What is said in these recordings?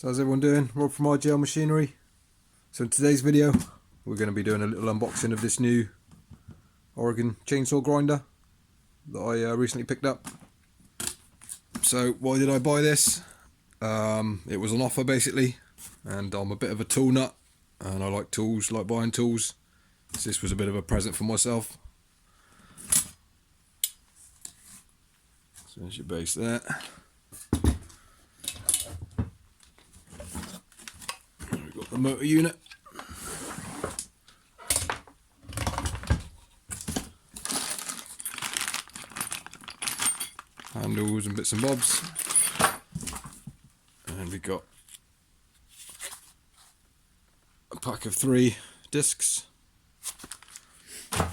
So how's everyone doing? Rob from RGL Machinery. So in today's video we're going to be doing a little unboxing of this new Oregon chainsaw grinder that I recently picked up. So why did I buy this? It was on offer basically, and I'm a bit of a tool nut and I like tools, like buying tools. So this was a bit of a present for myself. So there's your base there. We've got the motor unit. Handles and bits and bobs. And we've got a pack of 3 discs. And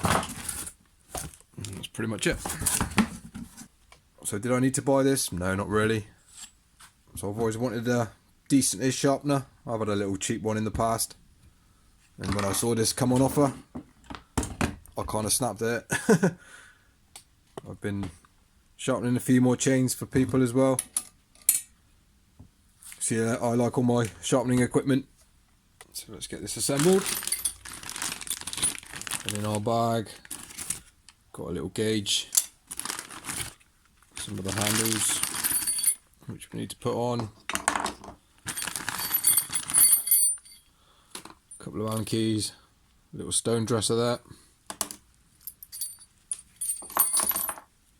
that's pretty much it. So did I need to buy this? No, not really. So I've always wanted a decent-ish sharpener. I've had a little cheap one in the past, and when I saw this come on offer, I kind of snapped at it. I've been sharpening a few more chains for people as well. So yeah, I like all my sharpening equipment. So let's get this assembled. And in our bag, got a little gauge, some of the handles which we need to put on, a couple of Allen keys, a little stone dresser there.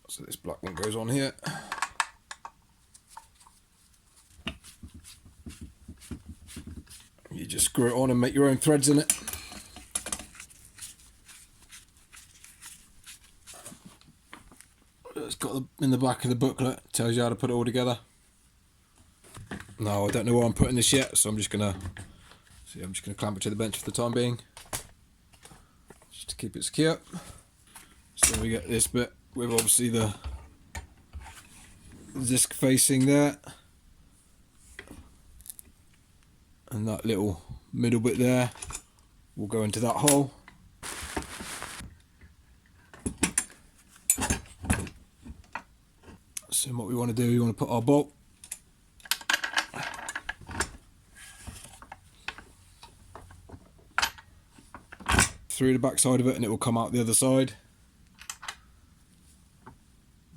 So this black one goes on here. You just screw it on and make your own threads in it. It's got in the back of the booklet, tells you how to put it all together. No, I don't know where I'm putting this yet, so I'm just gonna clamp it to the bench for the time being, just to keep it secure. So we get this bit with obviously the disc facing there, and that little middle bit there will go into that hole. So what we want to do, we want to put our bolt through the back side of it, and it will come out the other side,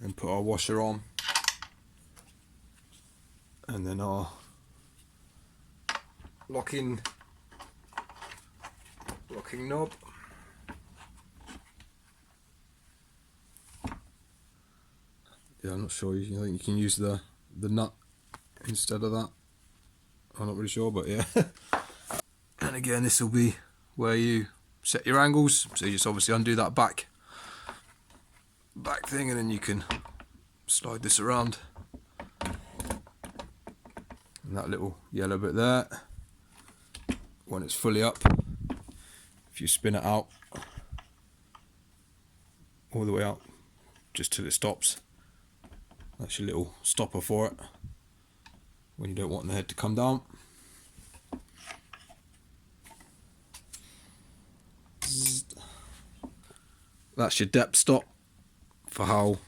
and put our washer on, and then our locking knob. Yeah, I'm not sure. I think you can use the nut instead of that. I'm not really sure, but yeah. And again, this will be where you set your angles. So you just obviously undo that back thing, and then you can slide this around. And that little yellow bit there, when it's fully up, if you spin it out all the way out just till it stops, that's your little stopper for it when you don't want the head to come down. That's your depth stop for how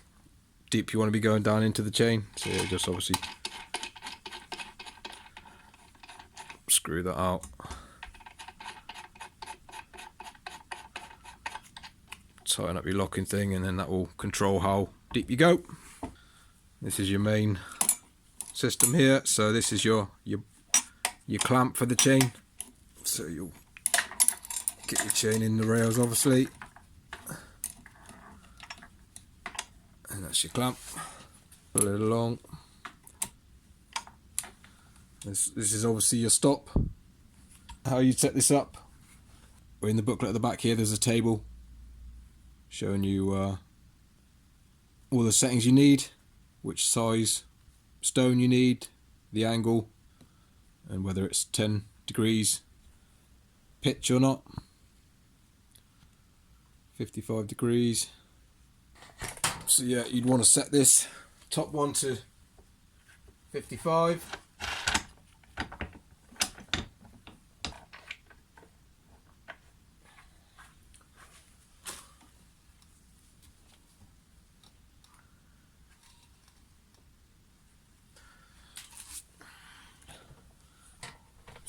deep you want to be going down into the chain. So yeah, just obviously screw that out. Tighten up your locking thing, and then that will control how deep you go. This is your main system here. So this is your clamp for the chain. So you'll get your chain in the rails obviously, and that's your clamp. Pull it along. This is obviously your stop. How you set this up? Well, in the booklet at the back here, there's a table showing you all the settings you need, which size stone you need, the angle, and whether it's 10 degrees pitch or not. 55 degrees. So yeah, you'd want to set this top one to 55.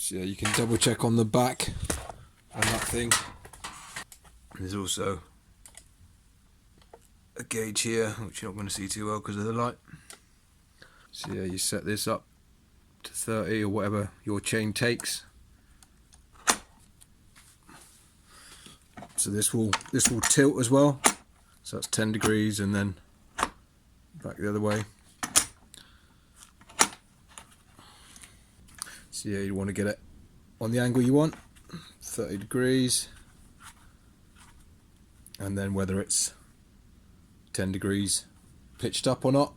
So yeah, you can double check on the back on that thing. There's also a gauge here, which you're not going to see too well because of the light. So yeah, you set this up to 30 or whatever your chain takes. So this will tilt as well. So that's 10 degrees and then back the other way. So yeah, you want to get it on the angle you want, 30 degrees. And then whether it's 10 degrees pitched up or not.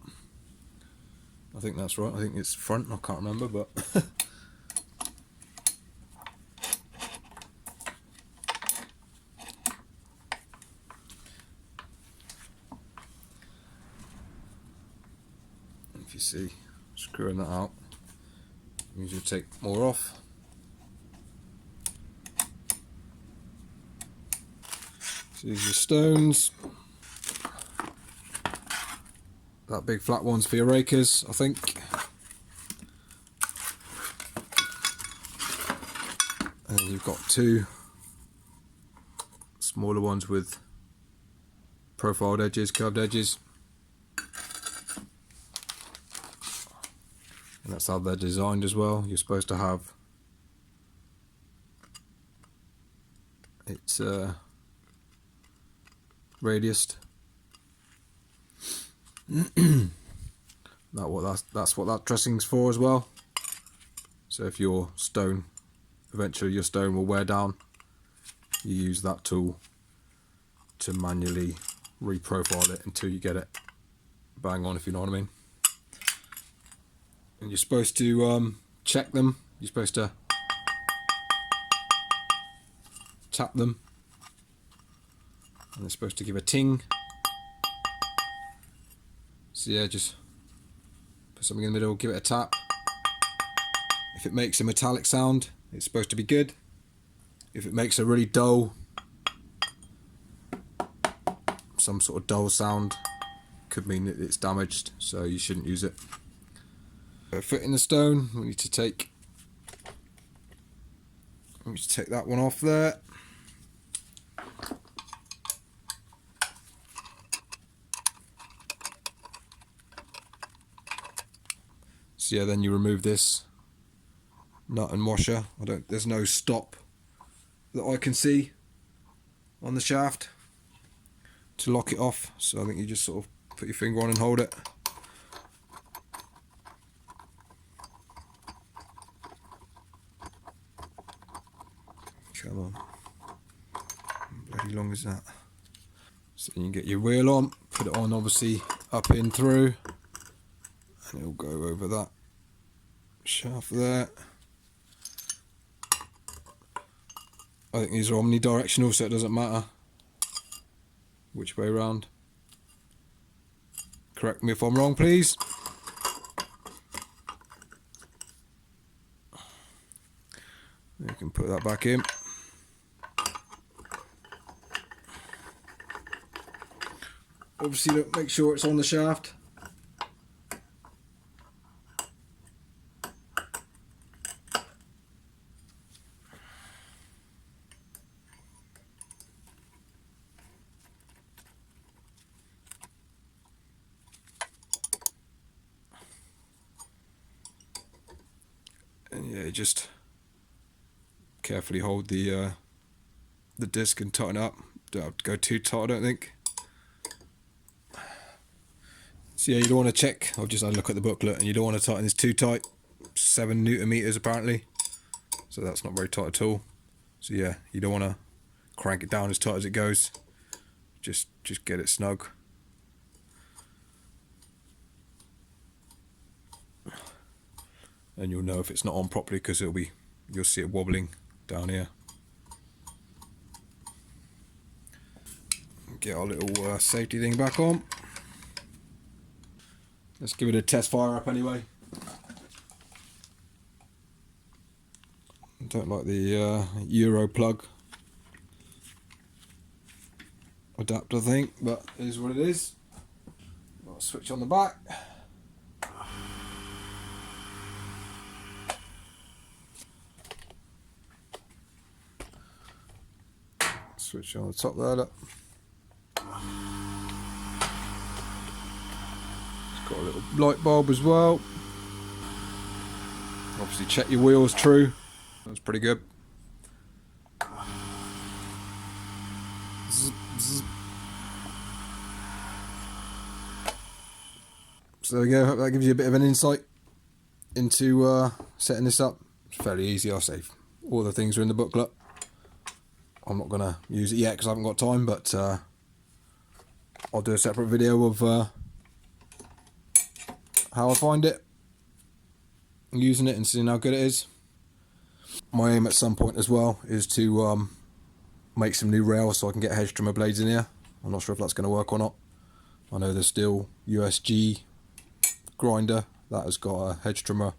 I think that's right. I think it's front. I can't remember, but if you see screwing that out, means you take more off. So these are stones. That big flat one's for your rakers, I think. And then you've got two smaller ones with profiled edges, curved edges. And that's how they're designed as well. You're supposed to have its radiused. That's what that trussing's for as well. So if your stone, eventually your stone will wear down, you use that tool to manually reprofile it until you get it bang on, if you know what I mean. And you're supposed to check them. You're supposed to tap them, and they're supposed to give a ting. So yeah, just put something in the middle, give it a tap. If it makes a metallic sound, it's supposed to be good. If it makes a really dull, some sort of dull sound, could mean that it's damaged, so you shouldn't use it. Fitting the stone, we need to take that one off there. So yeah, then you remove this nut and washer. There's no stop that I can see on the shaft to lock it off, so I think you just sort of put your finger on and hold it. Come on, how bloody long is that? So you can get your wheel on, put it on obviously up in through, and it'll go over that shaft there. I think these are omnidirectional, so it doesn't matter which way around. Correct me if I'm wrong, please. You can put that back in. Obviously, make sure it's on the shaft. And yeah, just carefully hold the disc and tighten up. Don't have to go too tight, I don't think. So yeah, you don't want to check. I've just had a look at the booklet, and you don't want to tighten this too tight. 7 Newton meters apparently, so that's not very tight at all. So yeah, you don't want to crank it down as tight as it goes. Just get it snug. And you'll know if it's not on properly because you'll see it wobbling down here. Get our little safety thing back on. Let's give it a test fire up anyway. I don't like the Euro plug adapter thing, but it is what it is. I'll switch on the back. Switch on the top there, look. It's got a little light bulb as well. Obviously check your wheels true. That's pretty good. Zzz, zzz. So there we go, hope that gives you a bit of an insight into setting this up. It's fairly easy, I'll say. All the things are in the booklet. I'm not going to use it yet because I haven't got time, but I'll do a separate video of how I find it, using it and seeing how good it is. My aim at some point as well is to make some new rails so I can get hedge trimmer blades in here. I'm not sure if that's going to work or not. I know there's still USG grinder that has got a hedge trimmer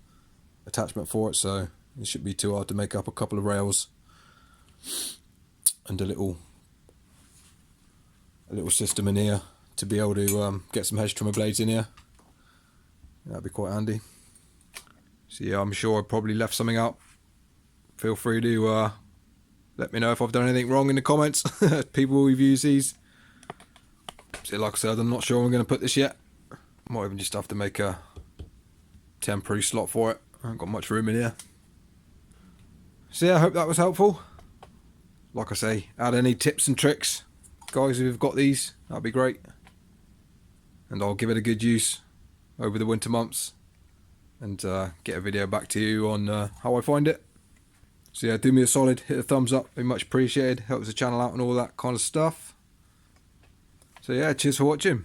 attachment for it, so it shouldn't be too hard to make up a couple of rails and a little system in here to be able to get some hedge trimmer blades in here. That'd be quite handy. So yeah, I'm sure I probably left something out. Feel free to let me know if I've done anything wrong in the comments. People who've used these. So like I said, I'm not sure I'm going to put this yet. Might even just have to make a temporary slot for it. I haven't got much room in here. So yeah, I hope that was helpful. Like I say, add any tips and tricks, guys, who've got these, that'd be great. And I'll give it a good use over the winter months and get a video back to you on how I find it. So yeah, do me a solid, hit a thumbs up, be much appreciated, helps the channel out and all that kind of stuff. So yeah, cheers for watching.